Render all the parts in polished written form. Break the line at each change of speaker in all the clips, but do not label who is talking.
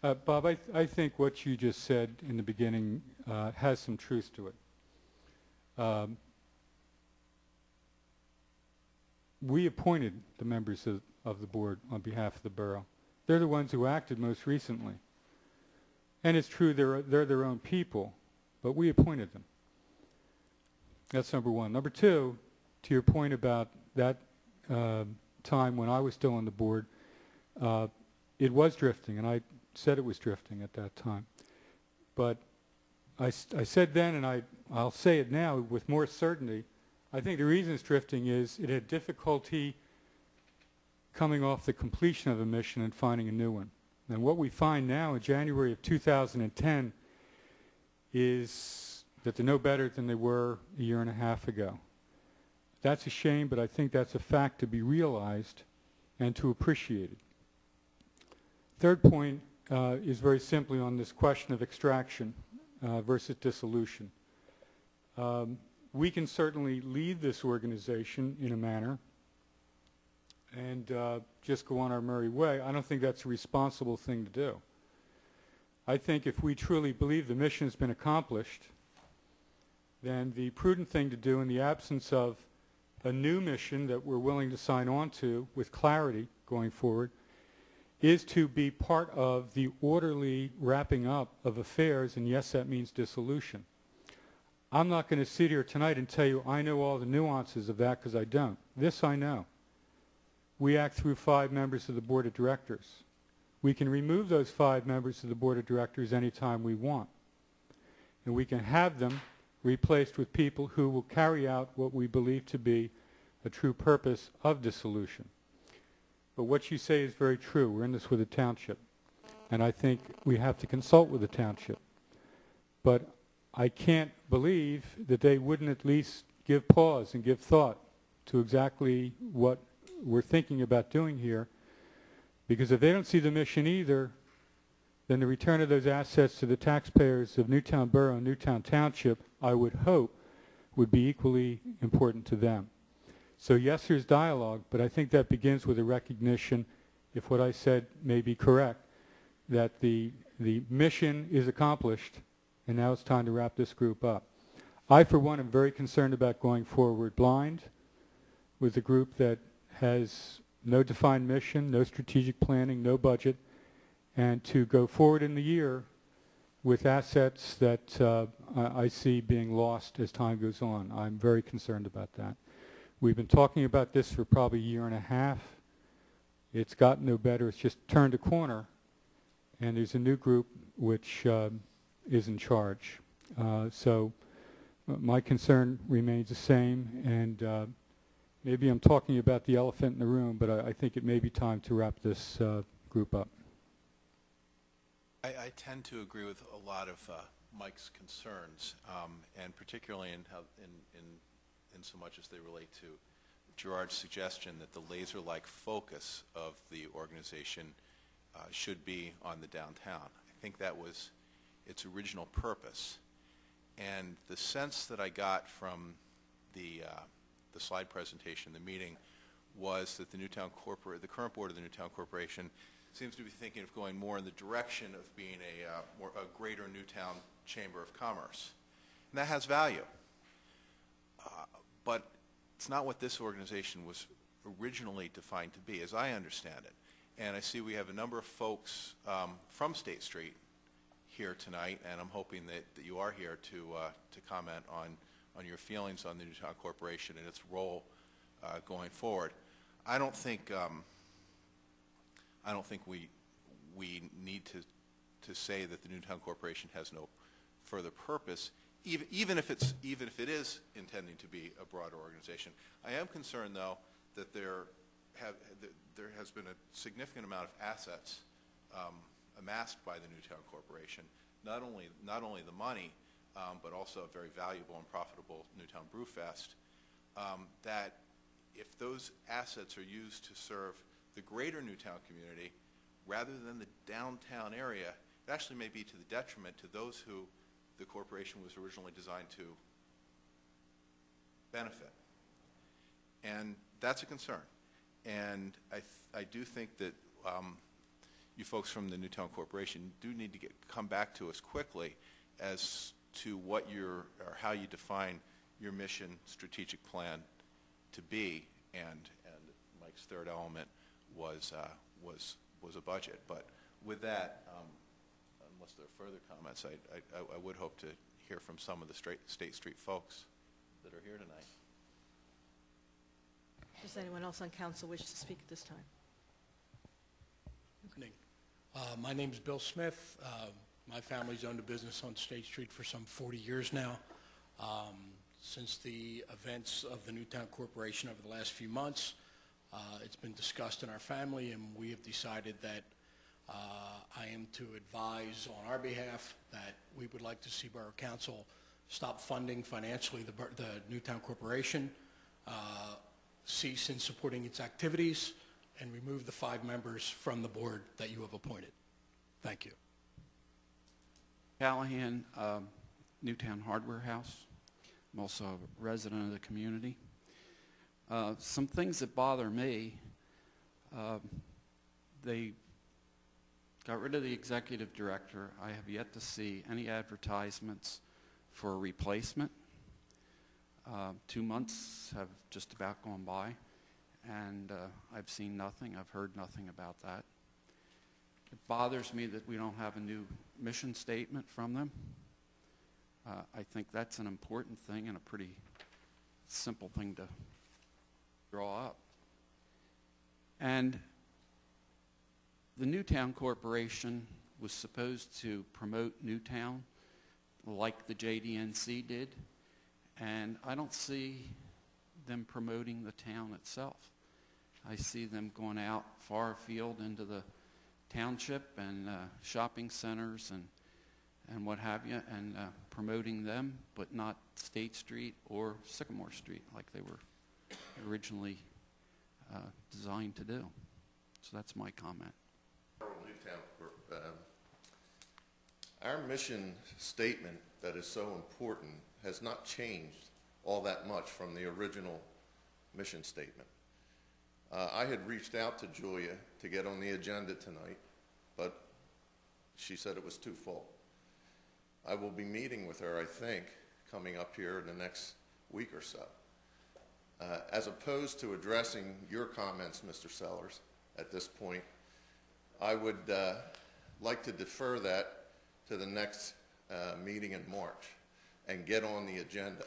Bob, I think what you just said in the beginning has some truth to it. We appointed the members of the board on behalf of the borough. They're the ones who acted most recently. And it's true they're their own people, but we appointed them. That's number one. Number two, to your point about that time when I was still on the board, it was drifting, and I said it was drifting at that time. But I said then, and I'll say it now with more certainty, I think the reason it's drifting is it had difficulty coming off the completion of a mission and finding a new one. And what we find now in January of 2010 is that they're no better than they were a year and a half ago. That's a shame, but I think that's a fact to be realized and to appreciate it. Third point is very simply on this question of extraction versus dissolution. We can certainly lead this organization in a manner and just go on our merry way. I don't think that's a responsible thing to do. I think if we truly believe the mission has been accomplished, then the prudent thing to do in the absence of a new mission that we're willing to sign on to with clarity going forward is to be part of the orderly wrapping up of affairs, and yes, that means dissolution. I'm not going to sit here tonight and tell you I know all the nuances of that, because I don't. This I know. We act through 5 members of the board of directors. We can remove those 5 members of the board of directors anytime we want. And we can have them replaced with people who will carry out what we believe to be a true purpose of dissolution. But what you say is very true. We're in this with the township. And I think we have to consult with the township. But I can't believe that they wouldn't at least give pause and give thought to exactly what we're thinking about doing here. Because if they don't see the mission either, then the return of those assets to the taxpayers of Newtown Borough and Newtown Township, I would hope, would be equally important to them. So yes, there's dialogue, but I think that begins with a recognition, if what I said may be correct, that the mission is accomplished, and now it's time to wrap this group up. I, for one, am very concerned about going forward blind with a group that has no defined mission, no strategic planning, no budget, and to go forward in the year with assets that I see being lost as time goes on. I'm very concerned about that. We've been talking about this for probably a year and a half. It's gotten no better. It's just turned a corner, and there's a new group which is in charge. So my concern remains the same, and maybe I'm talking about the elephant in the room, but I think it may be time to wrap this group up.
I tend to agree with a lot of Mike's concerns, and particularly in so much as they relate to Gerard's suggestion that the laser-like focus of the organization should be on the downtown. I think that was its original purpose, and the sense that I got from the slide presentation, the meeting, was that the current board of the Newtown Corporation seems to be thinking of going more in the direction of being a greater Newtown Chamber of Commerce. And that has value. But it's not what this organization was originally defined to be, as I understand it. And I see we have a number of folks from State Street here tonight, and I'm hoping that you are here to comment on your feelings on the Newtown Corporation and its role going forward. I don't think we need to say that the Newtown Corporation has no further purpose, even if it is intending to be a broader organization. I am concerned, though, that there has been a significant amount of assets amassed by the Newtown Corporation. Not only the money, but also a very valuable and profitable Newtown Brewfest. That if those assets are used to serve the greater Newtown community rather than the downtown area, it actually may be to the detriment to those who the corporation was originally designed to benefit. And that's a concern. And I do think that you folks from the Newtown Corporation do need to come back to us quickly as to what or how you define your mission strategic plan to be, and Mike's third element was a budget. But with that, unless there are further comments, I would hope to hear from some of the State Street folks that are here tonight.
Does anyone else on council wish to speak at this time?
Evening. My name is Bill Smith. My family's owned a business on State Street for some 40 years now. Since the events of the Newtown Corporation over the last few months, it's been discussed in our family, and we have decided that I am to advise on our behalf that we would like to see Borough Council stop funding financially the Newtown Corporation, cease in supporting its activities, and remove the 5 members from the board that you have appointed. Thank you.
Callahan, Newtown Hardware House. I'm also a resident of the community. Some things that bother me, they got rid of the executive director. I have yet to see any advertisements for a replacement. 2 months have just about gone by, and I've seen nothing. I've heard nothing about that. It bothers me that we don't have a new mission statement from them. I think that's an important thing and a pretty simple thing to draw up. And the Newtown Corporation was supposed to promote Newtown like the JDNC did, and I don't see them promoting the town itself. I see them going out far afield into the township and shopping centers and what have you, and promoting them, but not State Street or Sycamore Street like they were originally designed to do. So that's my comment.
Our mission statement that is so important has not changed all that much from the original mission statement. I had reached out to Julia to get on the agenda tonight, but she said it was too full. I will be meeting with her, I think, coming up here in the next week or so. As opposed to addressing your comments, Mr. Sellers, at this point, I would like to defer that to the next meeting in March and get on the agenda.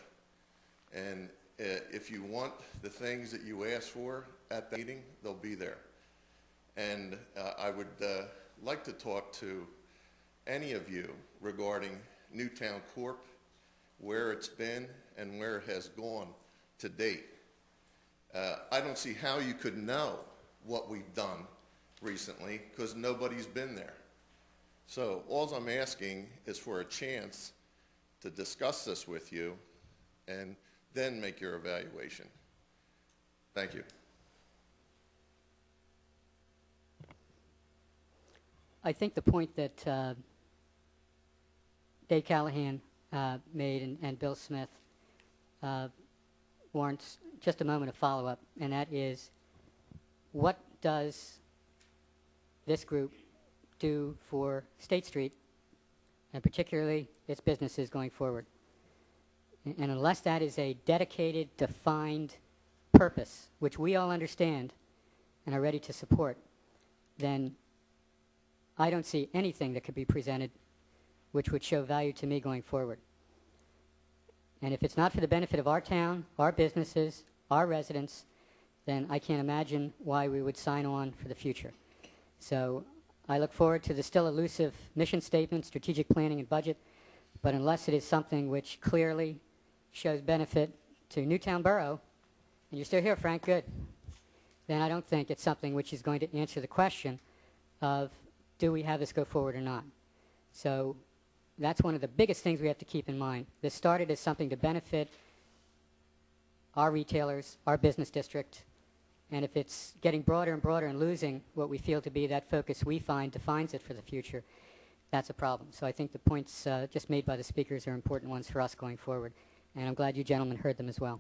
And if you want the things that you asked for at the meeting, they'll be there. And I would like to talk to any of you regarding Newtown Corp, where it's been and where it has gone to date. I don't see how you could know what we've done recently because nobody's been there. So all I'm asking is for a chance to discuss this with you and then make your evaluation. Thank you.
I think the point that Dave Callahan made and Bill Smith warrants just a moment of follow-up, and that is, what does this group do for State Street, and particularly its businesses going forward? And unless that is a dedicated, defined purpose, which we all understand and are ready to support, then I don't see anything that could be presented which would show value to me going forward. And if it's not for the benefit of our town, our businesses, our residents, then I can't imagine why we would sign on for the future. So I look forward to the still elusive mission statement, strategic planning, and budget, but unless it is something which clearly shows benefit to Newtown Borough, and you're still here, Frank, good, then I don't think it's something which is going to answer the question of, do we have this go forward or not? So that's one of the biggest things we have to keep in mind. This started as something to benefit our retailers, our business district, and if it's getting broader and broader and losing what we feel to be that focus we find defines it for the future, that's a problem. So I think the points just made by the speakers are important ones for us going forward, and I'm glad you gentlemen heard them as well.